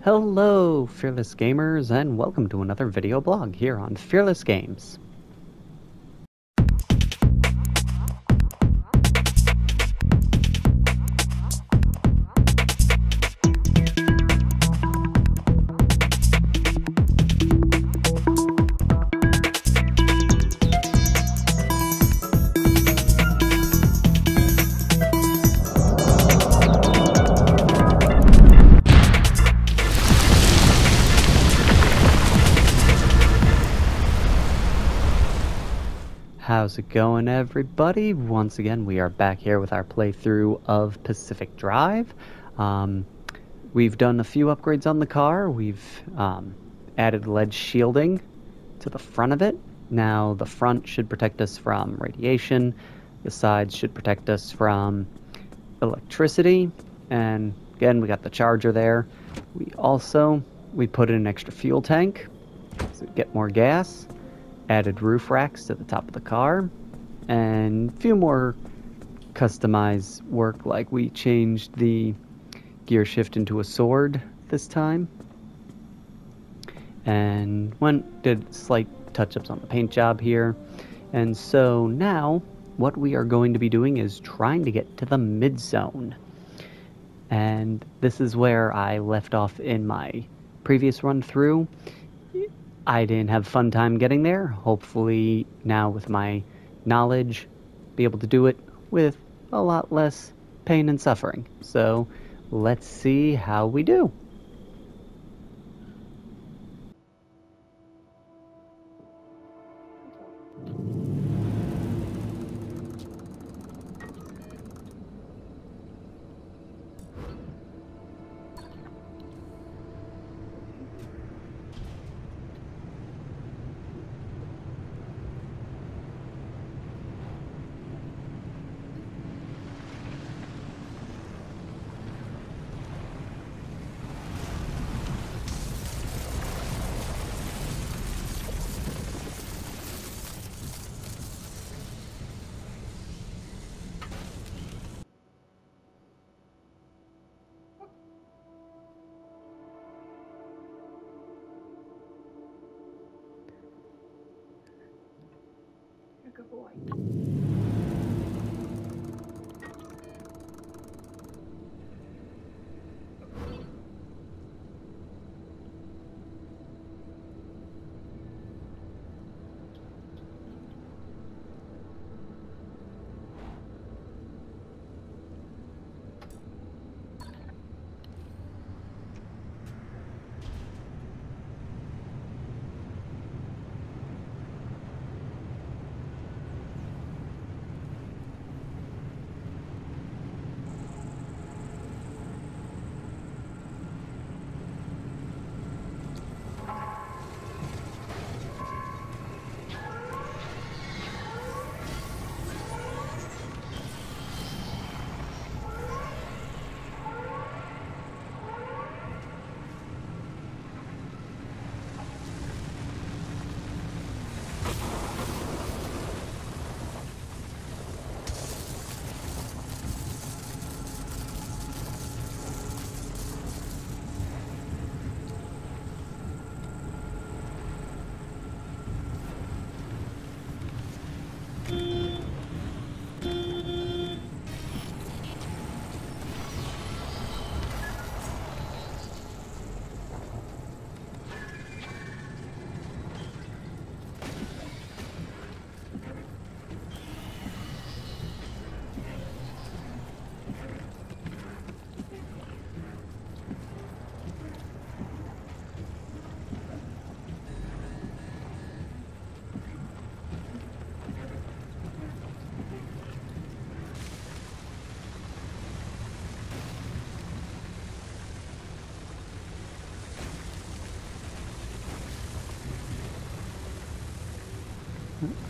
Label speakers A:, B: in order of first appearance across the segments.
A: Hello, Fearless Gamers, and welcome to another video blog here on Fearless Games. How's it going, everybody? Once again, we are back here with our playthrough of Pacific Drive. We've done a few upgrades on the car. We've added lead shielding to the front of it. Now, the front should protect us from radiation. The sides should protect us from electricity. And again, we got the charger there. We put in an extra fuel tank to get more gas. Added roof racks to the top of the car, and a few more customized work, like we changed the gear shift into a sword this time, and did slight touch-ups on the paint job here. And so now what we are going to be doing is trying to get to the mid-zone, and this is where I left off in my previous run through. I didn't have a fun time getting there. Hopefully now with my knowledge, be able to do it with a lot less pain and suffering. So let's see how we do.
B: Good boy.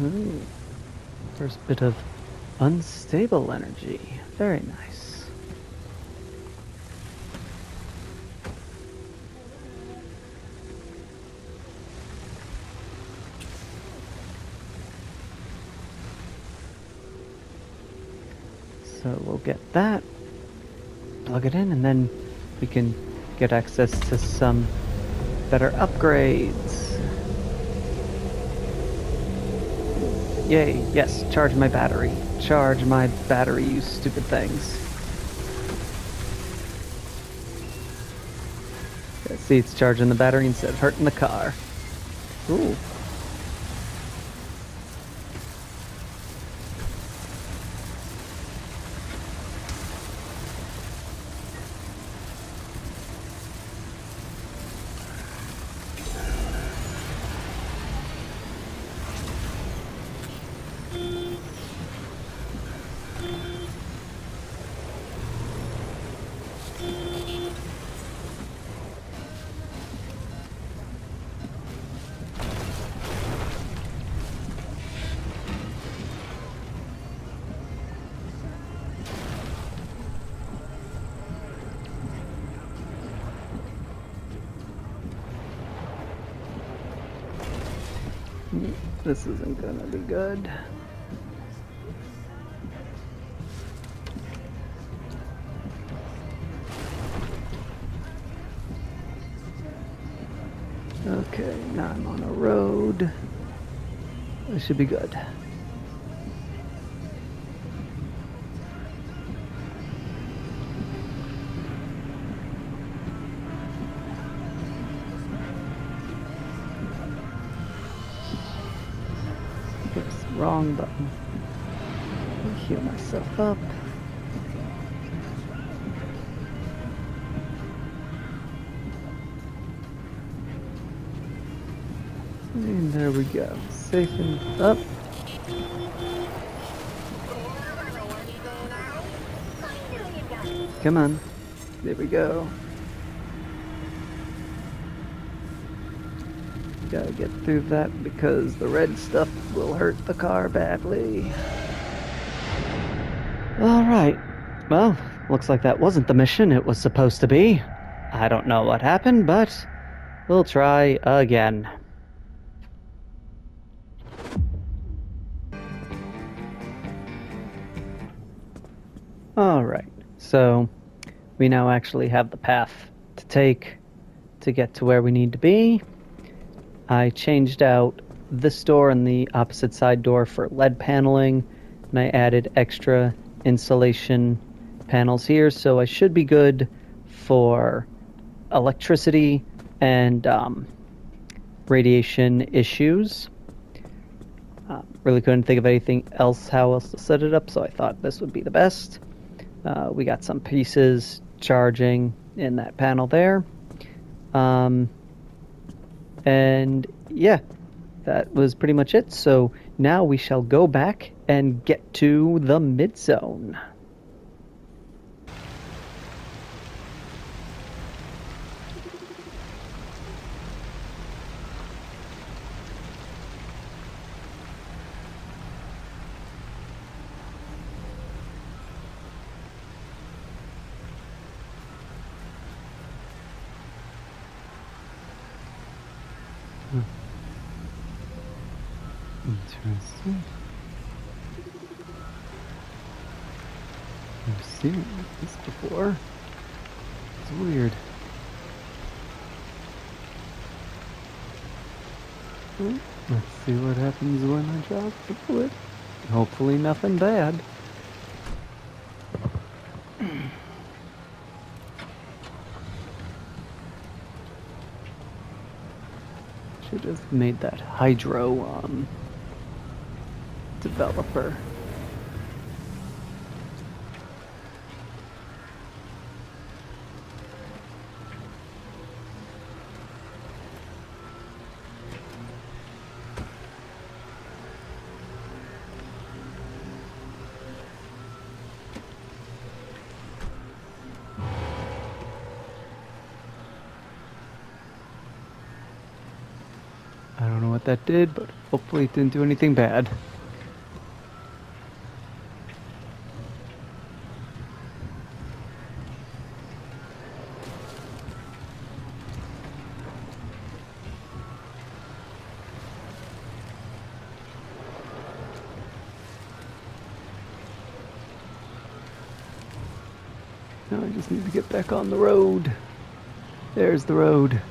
A: Ooh, there's a bit of unstable energy. Very nice. So we'll get that, plug it in, and then we can get access to some better upgrades. Yay, yes, charge my battery. Charge my battery, you stupid things. Yeah, see, it's charging the battery instead of hurting the car. Ooh. This isn't gonna be good. Okay, now I'm on a road. This should be good. Oops, wrong button. Heal myself up. And there we go. Safe and up. Come on. There we go. Gotta get through that because the red stuff will hurt the car badly. Alright. Well, looks like that wasn't the mission it was supposed to be. I don't know what happened, but we'll try again. Alright, so we now actually have the path to take to get to where we need to be. I changed out this door and the opposite side door for LED paneling, and I added extra insulation panels here, so I should be good for electricity and radiation issues. Really couldn't think of anything else, how else to set it up, so I thought this would be the best. We got some pieces charging in that panel there. And yeah, that was pretty much it. So now we shall go back and get to the mid-zone. Interesting. I've seen this before. It's weird. Let's see what happens when I drop the bullet. Hopefully nothing bad. Should have made that hydro developer. I don't know what that did, but hopefully it didn't do anything bad. Now I just need to get back on the road. There's the road.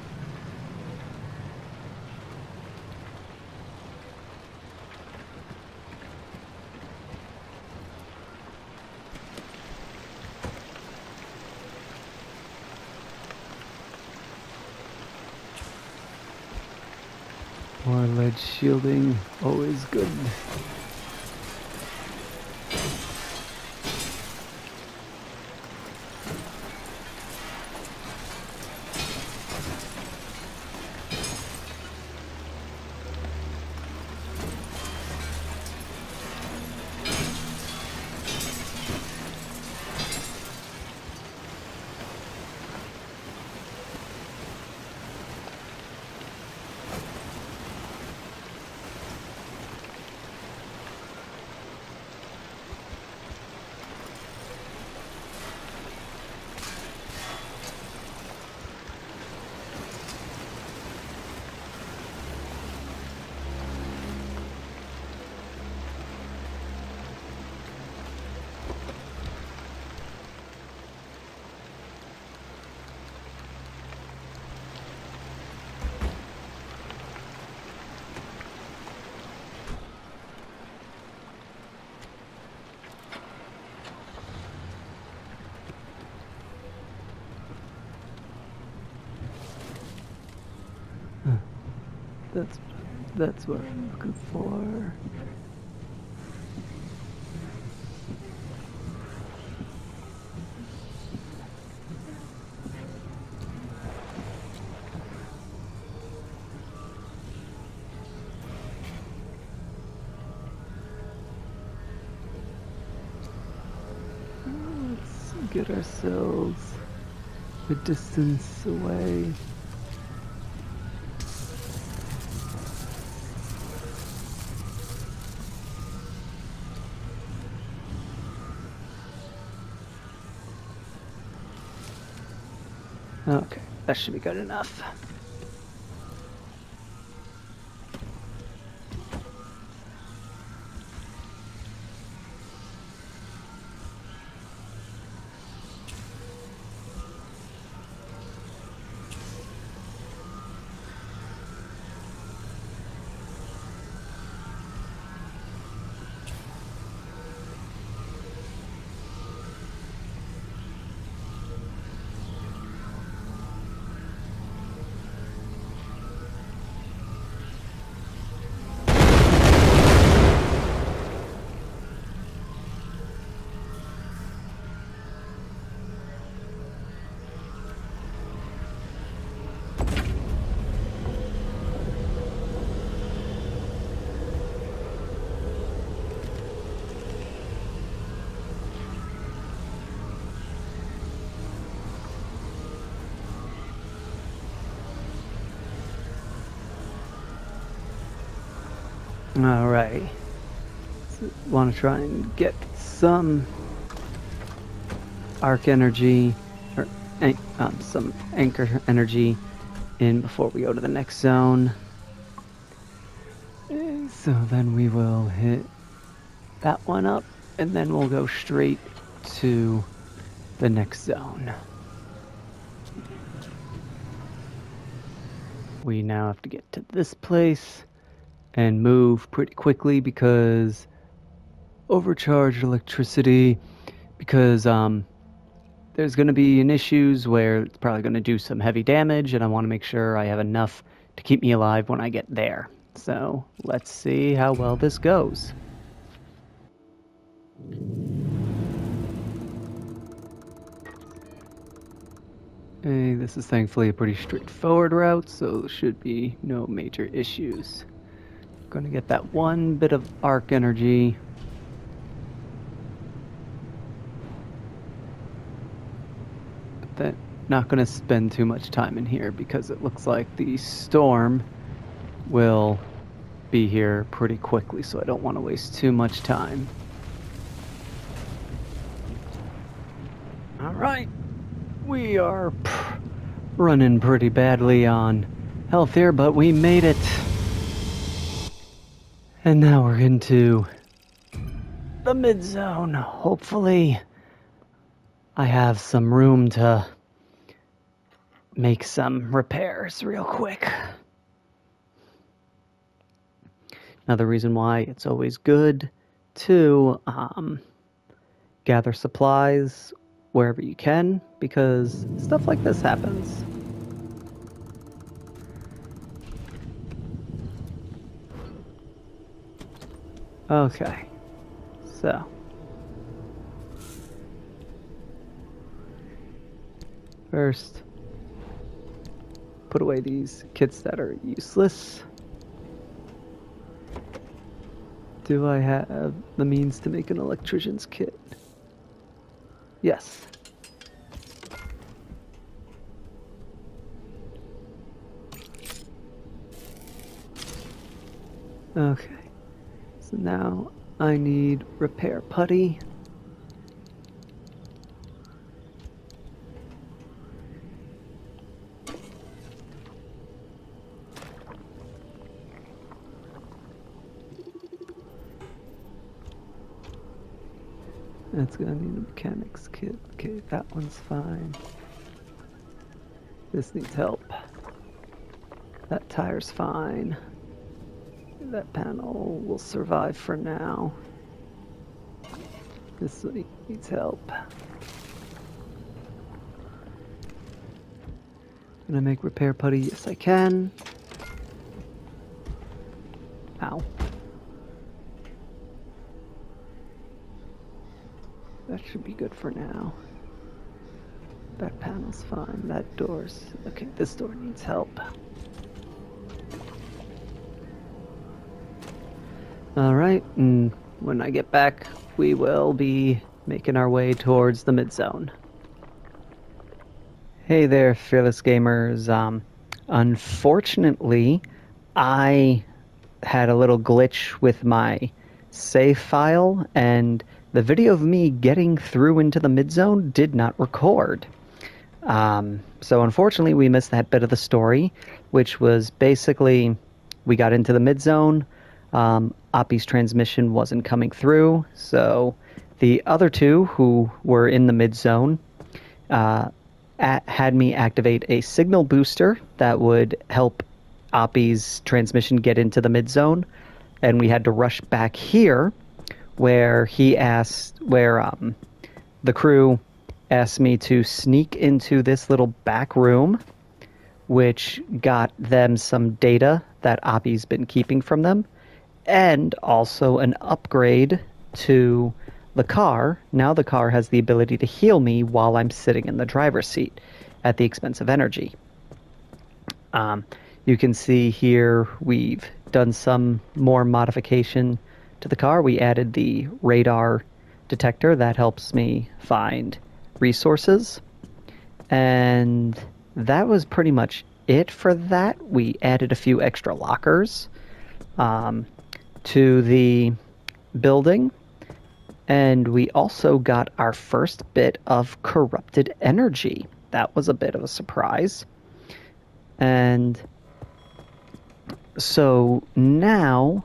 A: More lead shielding, always good. That's what I'm looking for. Let's get ourselves a distance away. Okay, that should be good enough. Alright. So, want to try and get some arc energy, or some anchor energy in before we go to the next zone. So then we will hit that one up, and then we'll go straight to the next zone. We now have to get to this place and move pretty quickly because overcharged electricity, because there's going to be an issues where it's probably going to do some heavy damage, and I want to make sure I have enough to keep me alive when I get there. So let's see how well this goes. Hey, this is thankfully a pretty straightforward route, so there should be no major issues. Gonna get that one bit of arc energy. But then not gonna spend too much time in here because it looks like the storm will be here pretty quickly, so I don't want to waste too much time. Alright, we are running pretty badly on health here, but we made it. And now we're into the mid-zone. Hopefully I have some room to make some repairs real quick. Another reason why it's always good to gather supplies wherever you can, because stuff like this happens. Okay, so first, put away these kits that are useless. Do I have the means to make an electrician's kit? Yes. Okay. So now I need repair putty. That's gonna need a mechanic's kit. Okay, that one's fine. This needs help. That tire's fine. That panel will survive for now. This needs help. Can I make repair putty? Yes, I can. Ow. That should be good for now. That panel's fine. That door's... Okay, this door needs help. Alright, and when I get back, we will be making our way towards the mid-zone. Hey there, fearless gamers. Unfortunately, I had a little glitch with my save file, and the video of me getting through into the mid-zone did not record. So unfortunately, we missed that bit of the story, which was basically, we got into the mid-zone, Oppie's transmission wasn't coming through, so the other two who were in the mid-zone had me activate a signal booster that would help Oppie's transmission get into the mid-zone, and we had to rush back here, where the crew asked me to sneak into this little back room, which got them some data that Oppie's been keeping from them, and also an upgrade to the car. Now the car has the ability to heal me while I'm sitting in the driver's seat at the expense of energy. You can see here we've done some more modification to the car. We added the radar detector that helps me find resources, and that was pretty much it for that. We added a few extra lockers to the building, and we also got our first bit of corrupted energy. That was a bit of a surprise. And so now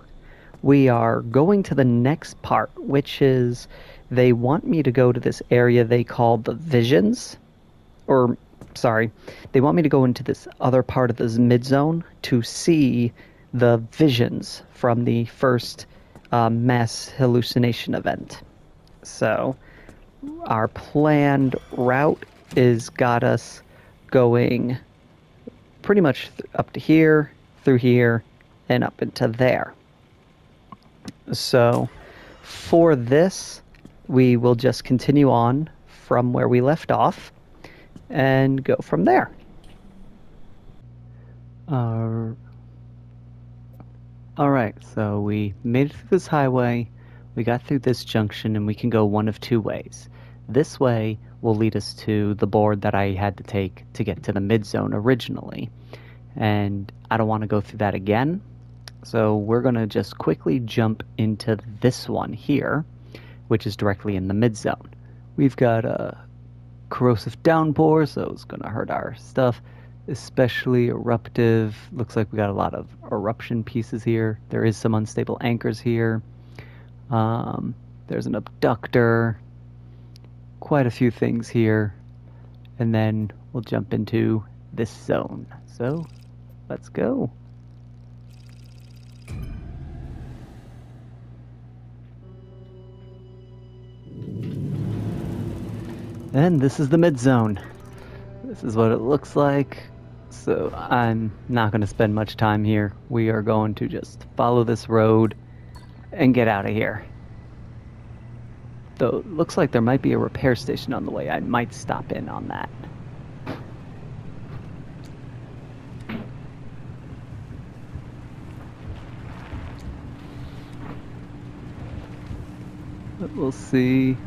A: we are going to the next part, which is they want me to go to this area they call the Visions. Or, sorry, they want me to go into this other part of this mid-zone to see the visions from the first mass hallucination event. So our planned route is got us going pretty much up to here, through here, and up into there. So for this, we will just continue on from where we left off and go from there. Alright, so we made it through this highway, we got through this junction, and we can go one of two ways. This way will lead us to the board that I had to take to get to the mid-zone originally. And I don't want to go through that again, so we're going to just quickly jump into this one here, which is directly in the mid-zone. We've got a corrosive downpour, so it's going to hurt our stuff, especially eruptive. Looks like we got a lot of eruption pieces here. There is some unstable anchors here. There's an abductor. Quite a few things here. And then we'll jump into this zone. So, let's go. And this is the mid zone. This is what it looks like. So I'm not going to spend much time here. We are going to just follow this road and get out of here. Though it looks like there might be a repair station on the way. I might stop in on that. But we'll see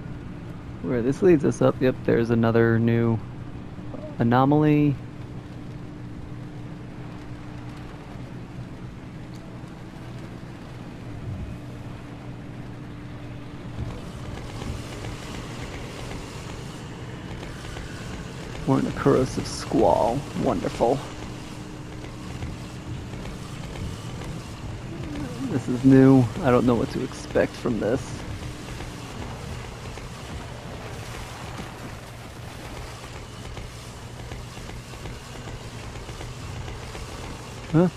A: where this leads us up. Yep, there's another new anomaly. We're in a corrosive squall. Wonderful. This is new. I don't know what to expect from this. Huh?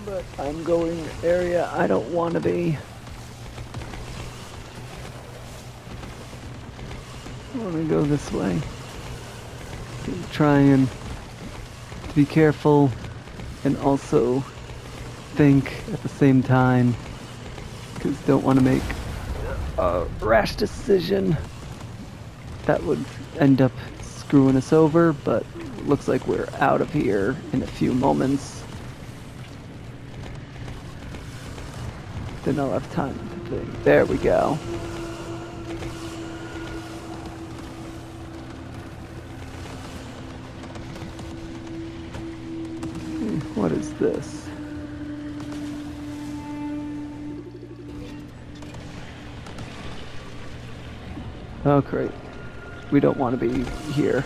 A: But I'm going area I don't want to be. I want to go this way. Try and be careful and also think at the same time, because don't want to make a rash decision that would end up screwing us over, but looks like we're out of here in a few moments. Then I'll have time to think. There we go. What is this? Oh, great. We don't want to be here.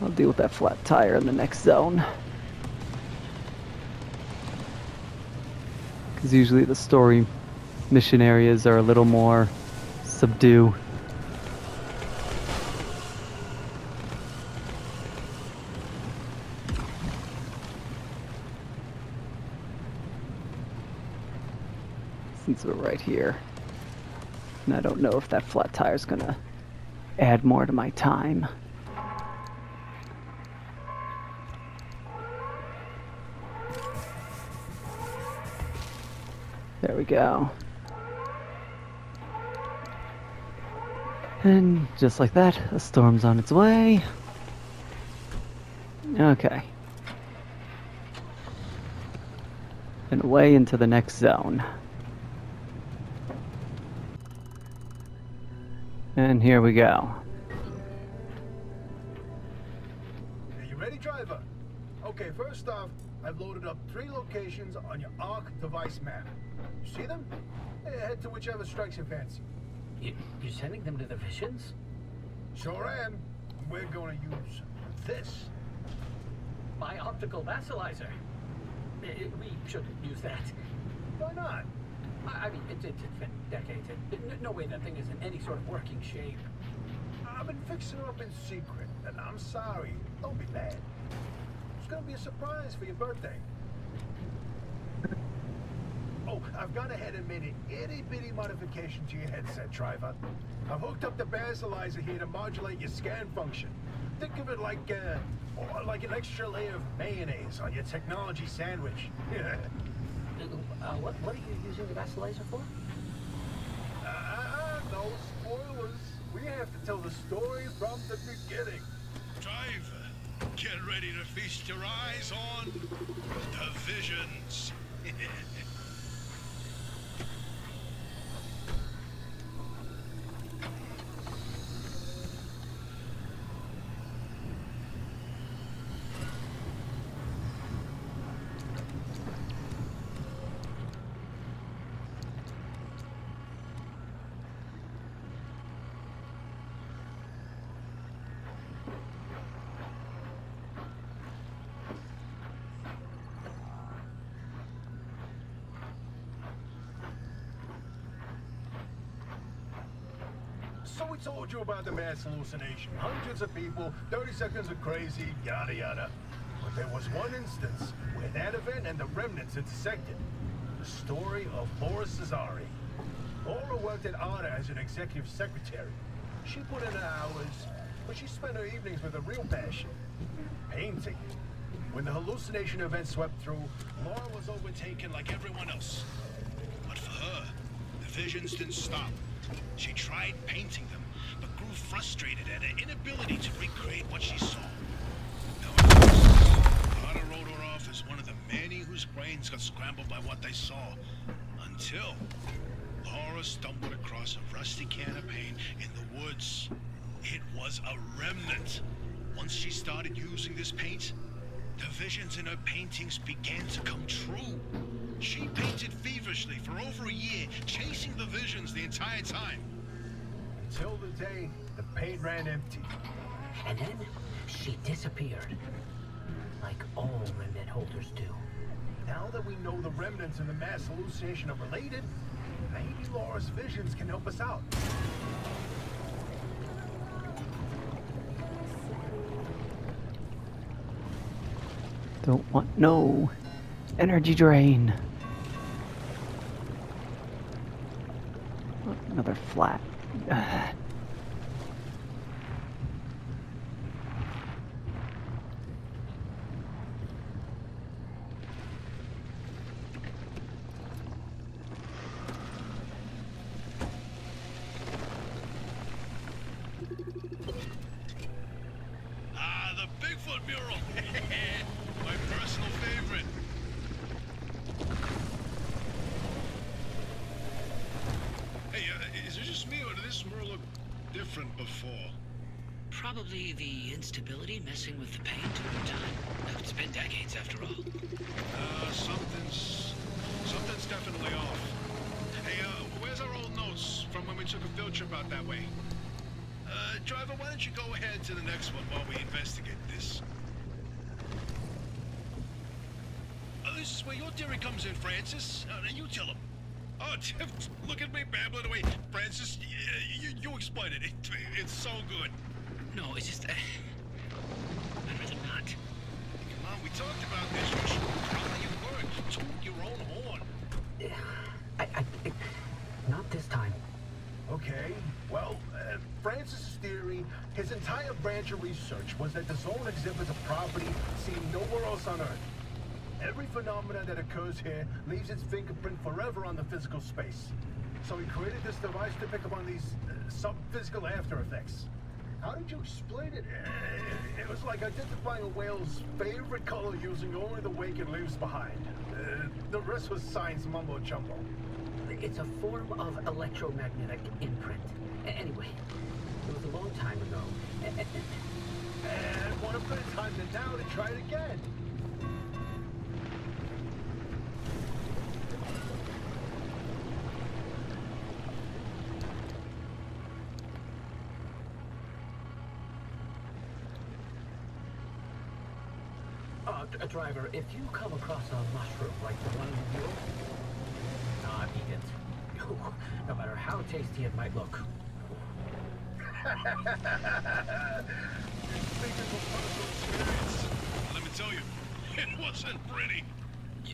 A: I'll deal with that flat tire in the next zone. Because usually the story mission areas are a little more subdue. Since we're right here. And I don't know if that flat tire is gonna add more to my time. There we go. And just like that, a storm's on its way. Okay. And away into the next zone. And here we go.
B: Are you ready, driver? Okay, first off, I've loaded up 3 locations on your ARC device map. You see them? Head to whichever strikes your fancy.
C: You're sending them to the Visions?
B: Sure am. We're going to use this.
C: My optical vassalizer. We shouldn't use that.
B: Why not?
C: I mean, it's been decades. No way that thing is in any sort of working shape.
B: I've been fixing it up in secret, and I'm sorry. Don't be mad. It's going to be a surprise for your birthday. Oh, I've gone ahead and made an itty-bitty modification to your headset, driver. I've hooked up the basalizer here to modulate your scan function. Think of it like an extra layer of mayonnaise on your technology sandwich.
C: What are you using the vassalizer for?
B: No spoilers. We have to tell the story from the beginning.
D: Driver, get ready to feast your eyes on the Visions.
B: So we told you about the mass hallucination. Hundreds of people, 30 seconds of crazy, yada yada. But there was one instance where that event and the remnants intersected. The story of Laura Cesari. Laura worked at ARDA as an executive secretary. She put in her hours, but she spent her evenings with a real passion. Painting. When the hallucination event swept through, Laura was overtaken like everyone else.
D: But for her, the visions didn't stop. She tried painting them, but grew frustrated at her inability to recreate what she saw. Carter wrote her off as one of the many whose brains got scrambled by what they saw. Until Laura stumbled across a rusty can of paint in the woods. It was a remnant. Once she started using this paint, the visions in her paintings began to come true. She painted feverishly for over a year, chasing the visions the entire time.
B: Until the day the paint ran empty.
C: And then she disappeared. Like all remnant holders do.
B: Now that we know the remnants and the mass hallucination are related, maybe Laura's visions can help us out.
A: Don't want no energy drain. Another flat.
D: Ah, the Bigfoot mural. My personal favorite. Hey, is it just me, or did this mural look different before?
E: Probably the instability messing with the paint over time. It's been decades after all.
D: Something's definitely off. Hey, where's our old notes from when we took a field trip out that way? Driver, why don't you go ahead to the next one while we investigate this? This is where your theory comes in, Francis. You tell him. Oh, look at me babbling away. Francis, you explain it. It's so good.
E: No, it's just... I'd rather not.
D: Come on, we talked about this. You should probably your word. Toot your own horn.
C: Not this time.
B: Okay, well, Francis' theory, his entire branch of research was that the zone exhibits a property seen nowhere else on Earth. Every phenomenon that occurs here leaves its fingerprint forever on the physical space. So he created this device to pick up on these sub-physical after effects. How did you explain it? It was like identifying a whale's favorite color using only the wake it leaves behind. The rest was science mumbo-jumbo.
C: It's a form of electromagnetic imprint. Anyway, it was a long time ago.
B: And what a better time than now to try it again.
C: Driver, if you come across a mushroom like the one you do, not eat it. No matter how tasty it might look.
D: Let me tell you, it wasn't pretty.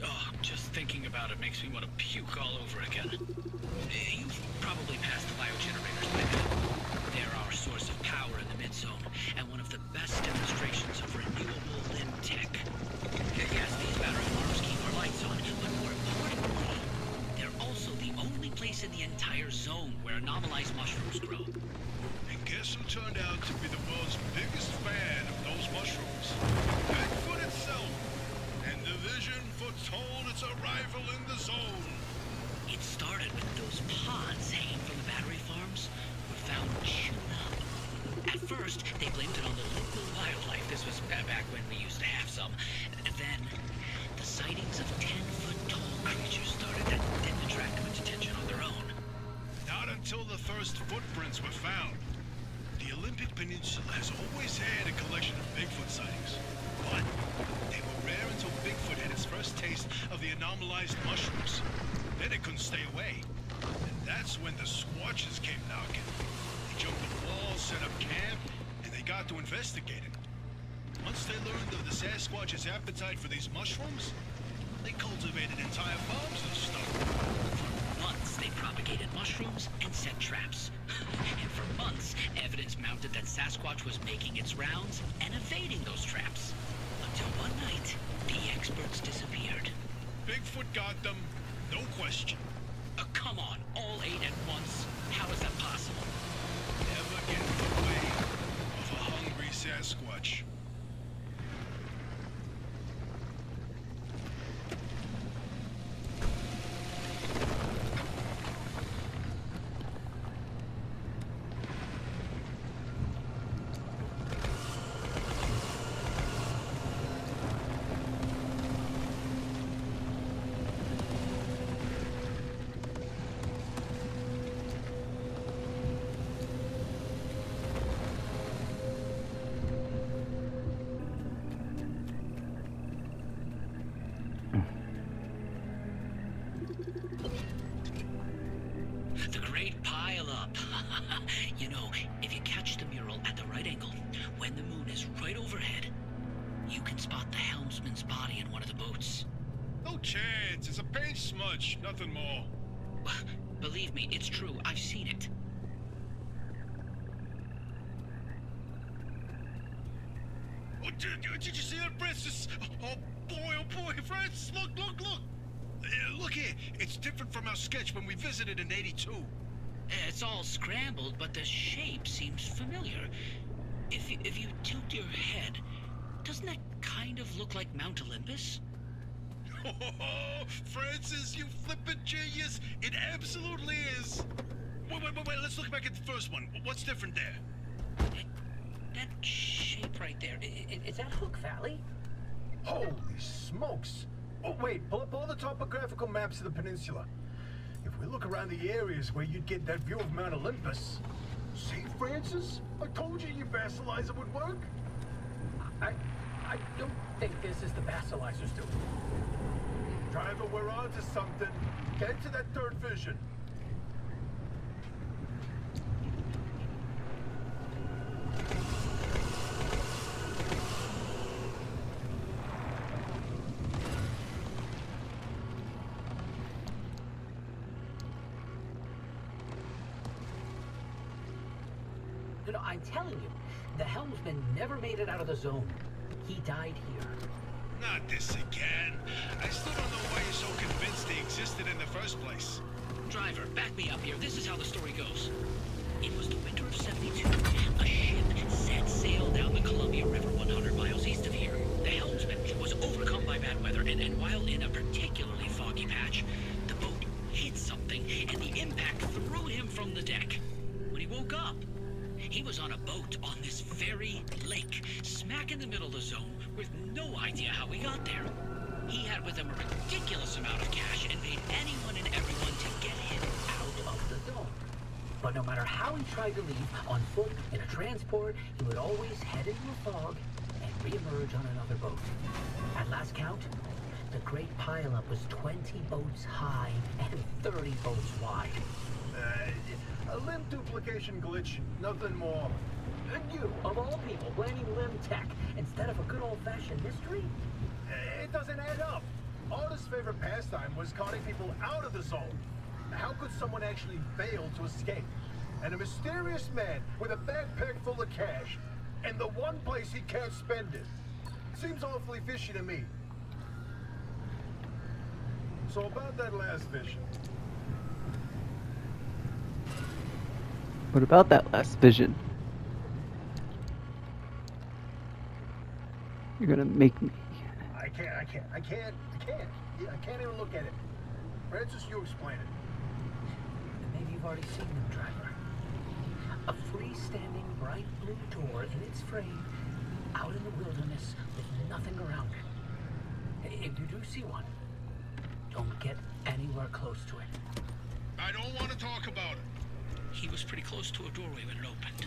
E: Oh, just thinking about it makes me want to puke all over again. You've probably passed the biogenerators by now. They're our source of power in the mid-zone, and one of the best demonstrations of renewable limb tech. Yes, these battery farms keep our lights on, but more importantly, they're also the only place in the entire zone where anomalized mushrooms grow.
D: And guess who turned out to be the world's biggest fan of those mushrooms? Bigfoot itself. And the vision foretold its arrival in the zone.
E: It started with those pods hanging from the battery farms were found chewed up. At first, they blamed it on the local wildlife. This was back when we used to have some. Then, the sightings of 10-foot-tall creatures started that didn't attract much attention on their own.
D: Not until the first footprints were found. The Olympic Peninsula has always had a collection of Bigfoot sightings. But they were rare until Bigfoot had its first taste of the anomalized mushrooms. Then it couldn't stay away. And that's when the Squatches came knocking. They jumped the wall, set up camp, and they got to investigate it. Once they learned of the Sasquatch's appetite for these mushrooms, they cultivated entire farms of stuff.
E: For months, they propagated mushrooms and set traps. And for months, evidence mounted that Sasquatch was making its rounds and evading those traps. Until one night, the experts disappeared.
D: Bigfoot got them, no question.
E: Come on, all 8 at once? How is that possible?
D: Never get in the way of a hungry Sasquatch.
E: The Great Pile-Up. You know, if you catch the mural at the right angle, when the moon is right overhead, you can spot the helmsman's body in one of the boats.
D: No chance. It's a paint smudge, nothing more.
E: Believe me, it's true. I've seen it.
D: Oh, did you see that, Francis? Oh boy, Francis, look. Look here, it's different from our sketch when we visited in '82.
E: It's all scrambled, but the shape seems familiar. If you tilt your head, doesn't that kind of look like Mount Olympus?
D: Oh, Francis, you flippin' genius! It absolutely is! Wait, let's look back at the first one. What's different there?
E: That shape right there, is that Hook Valley?
B: Holy smokes! Oh, wait, pull up all the topographical maps of the peninsula. If we look around the areas where you'd get that view of Mount Olympus... See, Francis? I told you your basilizer would work.
C: I don't think this is the basilizer, Stu.
B: Driver, we're on to something. Get to that third vision.
C: You know, I'm telling you, the helmsman never made it out of the zone. He died here.
D: Not this again. I still don't know why you're so convinced they existed in the first place.
E: Driver, back me up here. This is how the story goes. It was the winter of '72. A ship set sail down the Columbia River 100 miles east of here. The helmsman was overcome by bad weather, and while in a particularly foggy patch, the boat hit something, and the impact threw him from the deck. When he woke up, he was on a boat on this very lake, smack in the middle of the zone, with no idea how he got there. He had with him a ridiculous amount of cash and paid anyone and everyone to get him
C: Out of the zone. But no matter how he tried to leave, on foot, in a transport, he would always head into a fog and re-emerge on another boat. At last count, the Great Pile-Up was 20 boats high and 30 boats wide.
B: A limb duplication glitch, nothing more.
C: And you, of all people, blaming limb tech instead of a good old-fashioned mystery?
B: It doesn't add up. Artist's favorite pastime was carting people out of the zone. How could someone actually fail to escape? And a mysterious man with a backpack full of cash, and the one place he can't spend it. Seems awfully fishy to me. So about that last vision.
A: What about that last vision? You're gonna make me...
B: I can't. Yeah, I can't even look at it. Francis, you explain it.
C: Maybe you've already seen them, driver. A freestanding bright blue door in its frame, out in the wilderness with nothing around it. If you do see one, don't get anywhere close to it.
D: I don't want to talk about it.
E: He was pretty close to a doorway when it opened.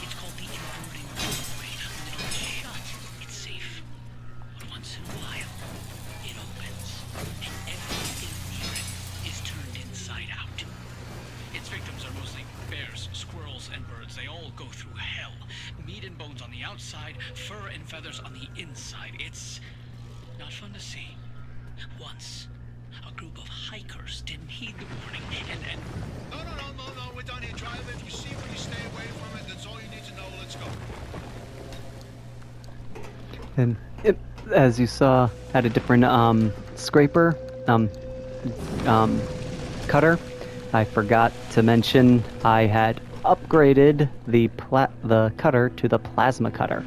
E: It's called the inverting doorway. When the door is shut, it's safe. But once in a while, it opens, and everything near it is turned inside out. Its victims are mostly bears, squirrels, outside, fur and feathers on the inside. It's not fun to see. Once, a group of hikers didn't heed the warning and...
D: No, we're done here, driver. If you see where you stay away from it, that's all you need to know. Let's go.
A: And it, as you saw, had a different scraper, cutter. I forgot to mention I had upgraded the cutter to the plasma cutter.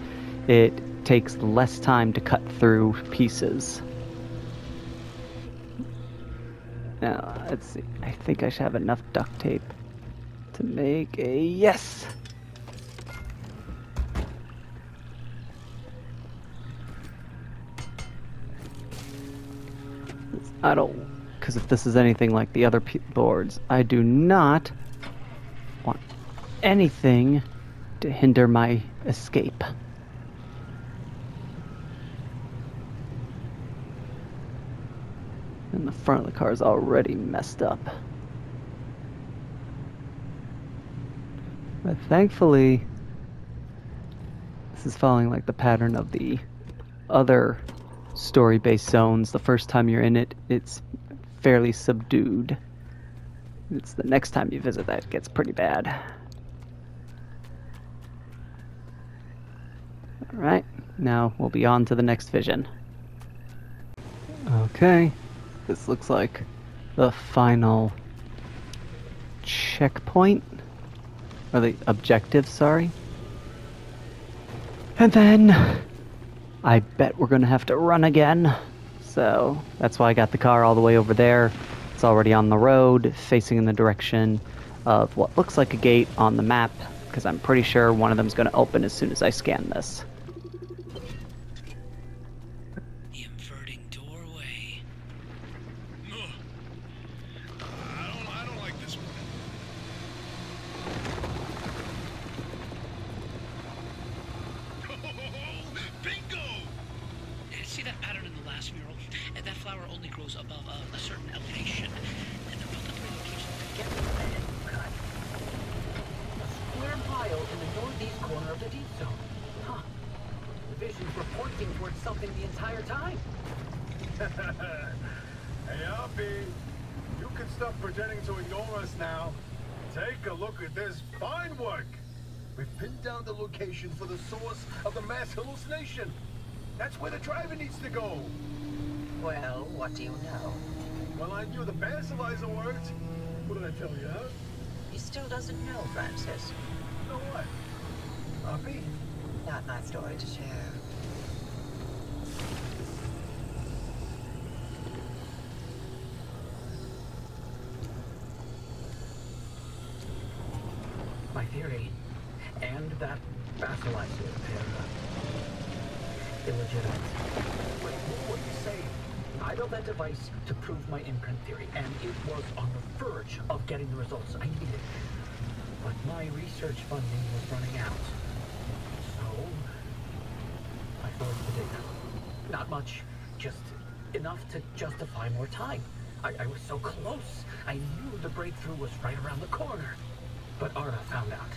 A: It takes less time to cut through pieces. Now, let's see. I think I should have enough duct tape to make a yes. I don't, because if this is anything like the other boards, I do not want anything to hinder my escape. And the front of the car is already messed up. But thankfully, this is following like the pattern of the other story-based zones. The first time you're in it, it's fairly subdued. It's the next time you visit that it gets pretty bad. Alright, now we'll be on to the next vision. Okay, this looks like the final checkpoint. Or the objective, sorry. And then I bet we're gonna have to run again. So that's why I got the car all the way over there. It's already on the road, facing in the direction of what looks like a gate on the map, because I'm pretty sure one of them's gonna open as soon as I scan this.
E: The inverting doorway.
D: Ugh. I don't like this one. Bingo!
E: See that pattern in the last mural? That flower only grows above a certain elevation. And they're both at three locations together.
C: A square mile in the northeast corner of the deep zone. Huh. The visions were pointing towards something the entire time.
B: Hey, Alfie, you can stop pretending to ignore us now. Take a look at this fine work. We've pinned down the location for the source of the mass hallucination. That's where the driver needs to go.
F: Well, what do you know?
B: Well, I knew the basilizer worked. What did I tell you, huh?
F: He still doesn't know, Francis.
B: You know what? Alfie?
F: Not my story to share.
C: My theory, and that basilizer, they're illegitimate. Wait, what are you saying? I built that device to prove my imprint theory, and it was on the verge of getting the results I needed. But my research funding was running out. So, I forged the data. Not much, just enough to justify more time. I was so close. I knew the breakthrough was right around the corner. But Arda found out.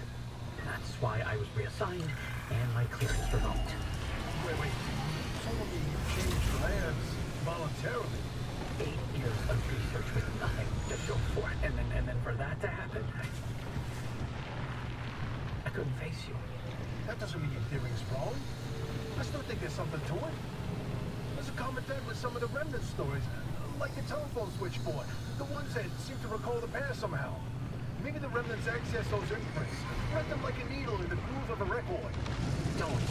C: That's why I was reassigned and my clearance revoked.
B: Wait. So you changed labs voluntarily?
C: 8 years of research with nothing to show for it. And then for that to happen, I couldn't face you.
B: That doesn't mean your theory is wrong. I still think there's something to it. There's a common thread with some of the remnant stories, like the telephone switchboard. The ones that seem to recall the past somehow. Maybe the remnants access those imprints. Thread them like a needle in the groove of a record.
C: Don't.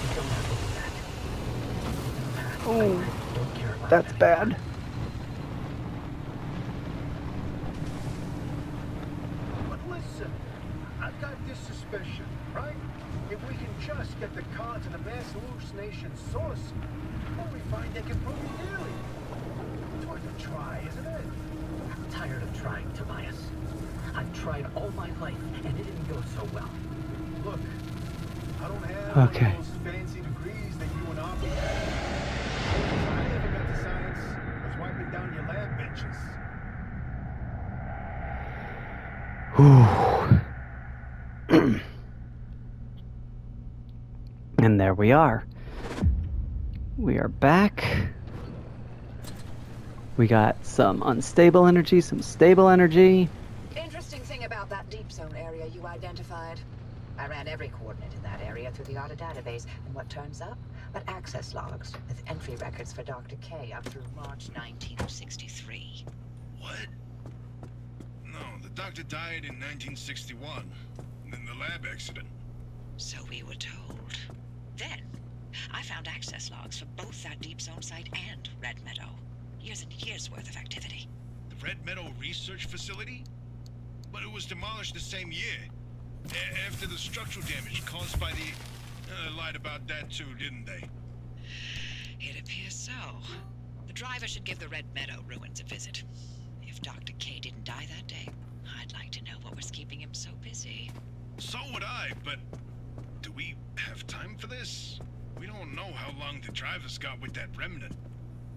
C: You don't have to do that.
A: Oh,
C: I don't care about
A: that's
C: it
A: bad.
C: anymore.
B: But listen, I've got this suspicion, right? If we can just get the car to the mass hallucination source, what we find they can prove it daily. It's worth a try, isn't it?
C: I'm tired of trying, Tobias. I've tried all my life, and it didn't go so well.
B: Look, I don't have
A: Okay.
B: one of those fancy degrees that you and Arby have. I never got to science. I was wiping down your lab benches.
A: Whew. And there we are. We are back. We got some unstable energy, some stable energy.
F: Interesting thing about that deep zone area you identified. I ran every coordinate in that area through the ARDA database, and what turns up? But access logs with entry records for Dr. K up through March 1963.
D: What? No, the doctor died in 1961, in the lab accident.
F: So we were told. Then, I found access logs for both that deep zone site and Red Meadow. Years and years worth of activity.
D: The Red Meadow Research Facility? But it was demolished the same year. After the structural damage caused by the... lied about that too, didn't they?
F: It appears so. The driver should give the Red Meadow ruins a visit. If Dr. K didn't die that day, I'd like to know what was keeping him so busy.
D: So would I, but... do we have time for this? We don't know how long the driver's got with that remnant.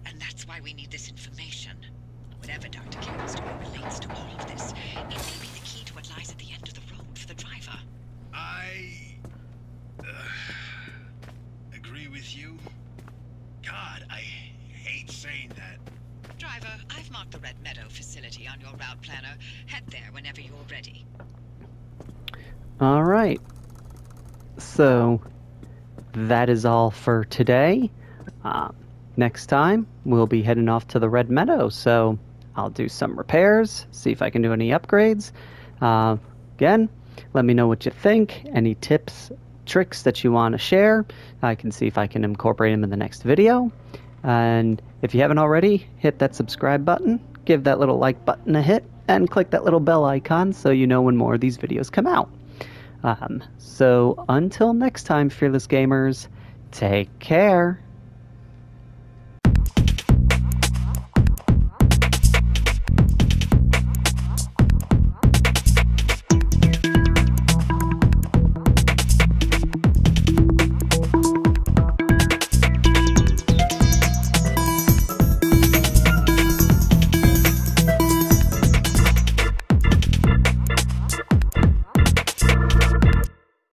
F: And that's why we need this information. Whatever Dr. K was doing relates to all of this. It may be the key to what lies at the end of the road for the driver.
D: I... agree with you. God, I hate saying that.
F: Driver, I've marked the Red Meadow facility on your route planner. Head there whenever you're ready.
A: Alright. So, that is all for today. Next time, we'll be heading off to the Red Meadow, so I'll do some repairs, see if I can do any upgrades. Again, let me know what you think, any tips, tricks that you want to share. I can see if I can incorporate them in the next video. And if you haven't already, hit that subscribe button, give that little like button a hit, and click that little bell icon so you know when more of these videos come out. So until next time, Fearless Gamers, take care.